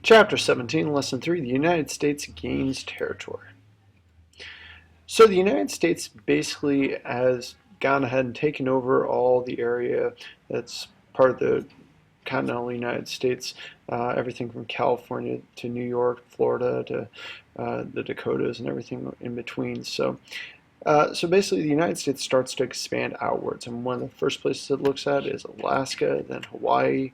Chapter 17, Lesson 3, the United States gains territory. So the United States basically has gone ahead and taken over all the area that's part of the continental United States, everything from California to New York, Florida to the Dakotas and everything in between. So basically, the United States starts to expand outwards, and one of the first places it looks at is Alaska, then Hawaii,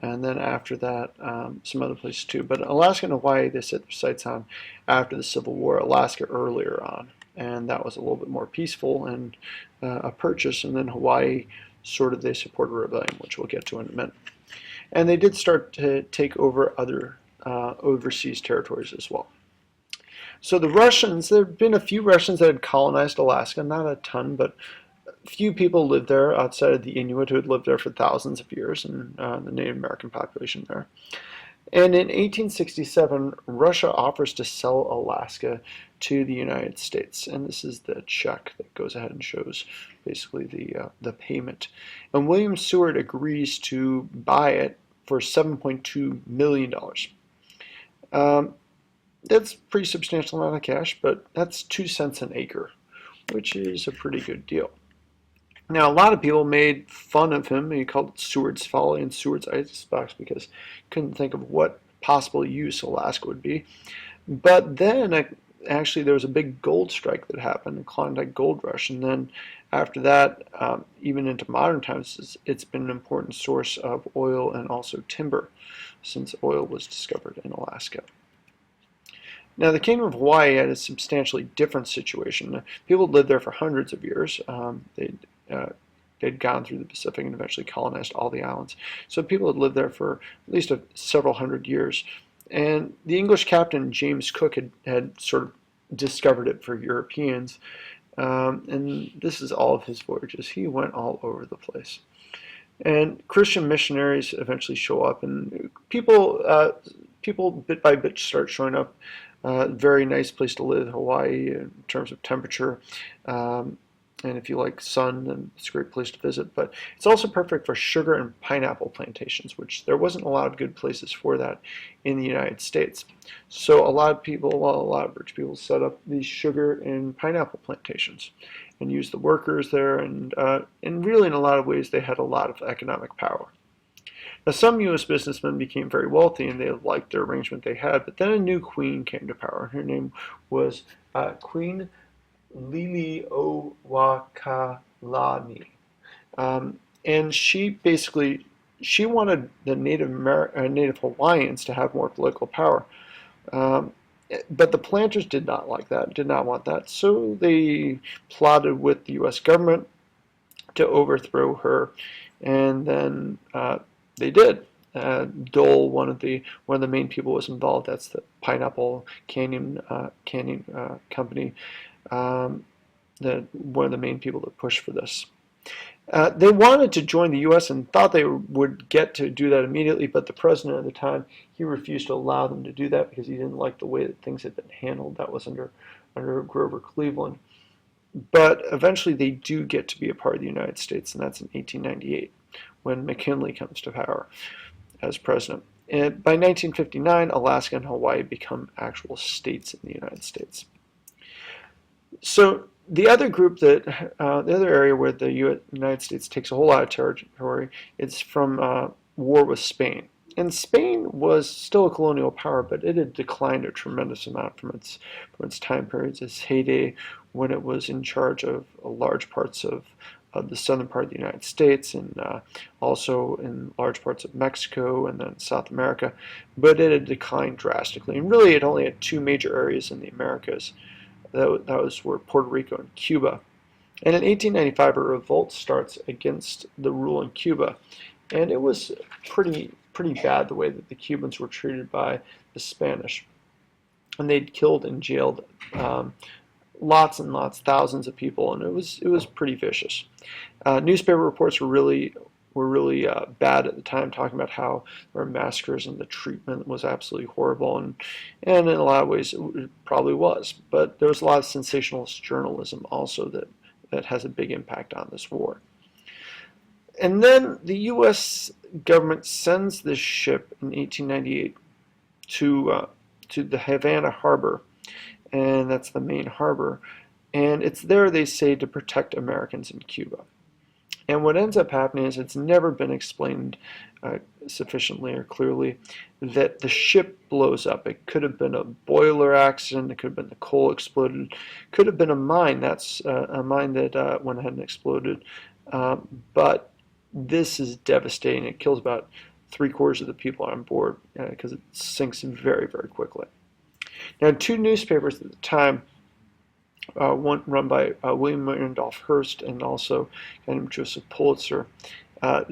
and then after that, some other places too. But Alaska and Hawaii, they set their sights on after the Civil War. Alaska earlier on, and that was a little bit more peaceful and a purchase. And then Hawaii, sort of, they support a rebellion, which we'll get to in a minute. And they did start to take over other overseas territories as well. So the Russians, there have been a few Russians that had colonized Alaska, not a ton, but few people lived there outside of the Inuit who had lived there for thousands of years, and the Native American population there. And in 1867, Russia offers to sell Alaska to the United States, and this is the check that goes ahead and shows basically the payment. And William Seward agrees to buy it for $7.2 million. That's a pretty substantial amount of cash, but that's 2 cents an acre, which is a pretty good deal. Now, a lot of people made fun of him. He called it Seward's Folly and Seward's Icebox because he couldn't think of what possible use Alaska would be. But then, actually, there was a big gold strike that happened, the Klondike Gold Rush, and then after that, even into modern times, it's been an important source of oil and also timber since oil was discovered in Alaska. Now, the Kingdom of Hawaii had a substantially different situation. People lived there for hundreds of years. They'd gone through the Pacific and eventually colonized all the islands. So people had lived there for at least several hundred years. And the English captain, James Cook, had sort of discovered it for Europeans. And this is all of his voyages. He went all over the place. And Christian missionaries eventually show up, and people bit by bit start showing up. Very nice place to live, Hawaii, in terms of temperature. And if you like sun, then it's a great place to visit. But it's also perfect for sugar and pineapple plantations, which there wasn't a lot of good places for that in the United States. So a lot of people, well, a lot of rich people set up these sugar and pineapple plantations and used the workers there. And really, in a lot of ways, they had a lot of economic power. Now, some U.S. businessmen became very wealthy, and they liked the arrangement they had, but then a new queen came to power. Her name was Queen Liliuokalani. And she wanted the Native Hawaiians to have more political power. But the planters did not like that, did not want that, so they plotted with the U.S. government to overthrow her, and then they did. Dole, one of the main people, was involved. That's the Pineapple Canyon Company. One of the main people that pushed for this. They wanted to join the U.S. and thought they would get to do that immediately, but the president at the time, he refused to allow them to do that because he didn't like the way that things had been handled. That was under Grover Cleveland. But eventually they do get to be a part of the United States, and that's in 1898 when McKinley comes to power as president. And by 1959, Alaska and Hawaii become actual states in the United States. So the other group the other area where the United States takes a whole lot of territory is from war with Spain. And Spain was still a colonial power, but it had declined a tremendous amount from its time periods, its heyday when it was in charge of large parts of the southern part of the United States and also in large parts of Mexico and then South America. But it had declined drastically. And really, it only had two major areas in the Americas. That were Puerto Rico and Cuba. And in 1895, a revolt starts against the rule in Cuba. And it was pretty bad the way that the Cubans were treated by the Spanish. And they'd killed and jailed lots and lots, thousands of people, and it was pretty vicious. Newspaper reports were really bad at the time, talking about how there were massacres and the treatment was absolutely horrible, and in a lot of ways it probably was. But there was a lot of sensationalist journalism also that has a big impact on this war. And then the U.S. government sends this ship in 1898 to the Havana harbor, and that's the main harbor. And it's there, they say, to protect Americans in Cuba. And what ends up happening is it's never been explained sufficiently or clearly that the ship blows up. It could have been a boiler accident. It could have been the coal exploded. Could have been a mine. That's a mine that went ahead and exploded. But this is devastating. It kills about 3/4 of the people on board because it sinks very, very quickly. Now, two newspapers at the time, one run by William Randolph Hearst and also a guy named Joseph Pulitzer,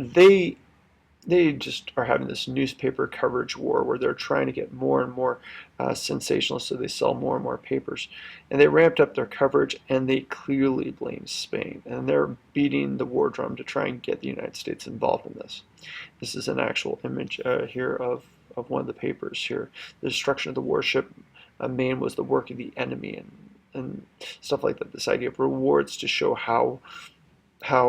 they just are having this newspaper coverage war where they're trying to get more and more sensational, so they sell more and more papers. And they ramped up their coverage, and they clearly blame Spain. And they're beating the war drum to try and get the United States involved in this. This is an actual image here of one of the papers here. The destruction of the warship Maine was the work of the enemy, and stuff like that. This idea of rewards to show how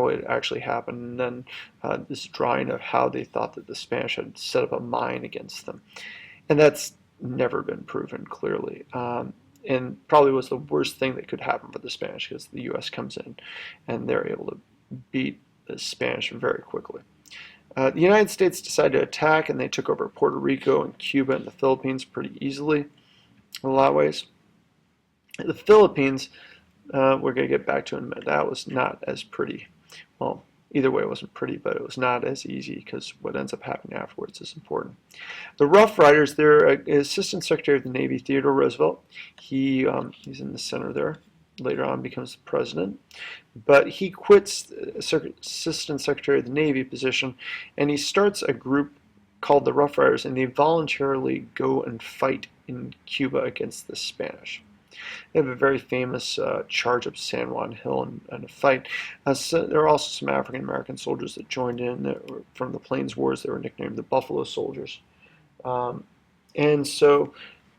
it actually happened, and then this drawing of how they thought that the Spanish had set up a mine against them. And that's never been proven clearly. And probably was the worst thing that could happen for the Spanish, because the U.S. comes in and they're able to beat the Spanish very quickly. The United States decided to attack, and they took over Puerto Rico and Cuba and the Philippines pretty easily in a lot of ways. The Philippines, we're going to get back to in a minute. That was not as pretty. Well, either way, it wasn't pretty, but it was not as easy, because what ends up happening afterwards is important. The Rough Riders, they're Assistant Secretary of the Navy, Theodore Roosevelt. He's in the center there. Later on becomes the president. But he quits the Assistant Secretary of the Navy position, and he starts a group called the Rough Riders, and they voluntarily go and fight in Cuba against the Spanish. They have a very famous charge up San Juan Hill and a fight. So there are also some African American soldiers that joined in that were from the Plains Wars. They were nicknamed the Buffalo Soldiers. And so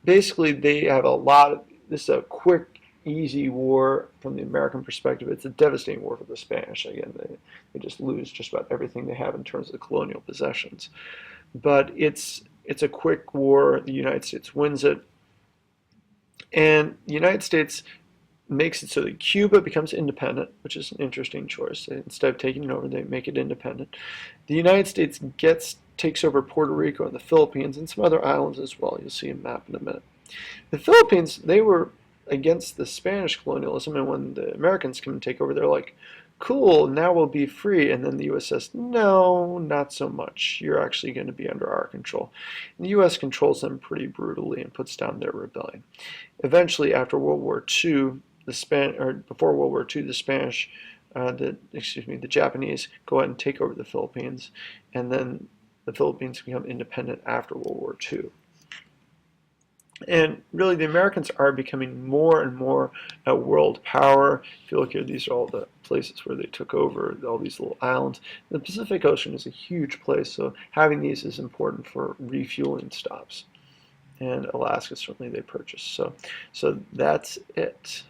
basically they have a lot of, this is a quick, easy war from the American perspective. It's a devastating war for the Spanish. Again, they just lose just about everything they have in terms of the colonial possessions. But it's a quick war. The United States wins it. And the United States makes it so that Cuba becomes independent, which is an interesting choice. Instead of taking it over, they make it independent. The United States takes over Puerto Rico and the Philippines and some other islands as well. You'll see a map in a minute. The Philippines, they were against the Spanish colonialism, and when the Americans come and take over, they're like, cool, now we'll be free. And then the U.S. says, no, not so much. You're actually going to be under our control. And the U.S. controls them pretty brutally and puts down their rebellion. Eventually, after World War II, before World War II, the Spanish, the Japanese go ahead and take over the Philippines, and then the Philippines become independent after World War II. And really, the Americans are becoming more and more a world power. If you look here, these are all the places where they took over, all these little islands. The Pacific Ocean is a huge place, so having these is important for refueling stops. And Alaska, certainly, they purchased. So that's it.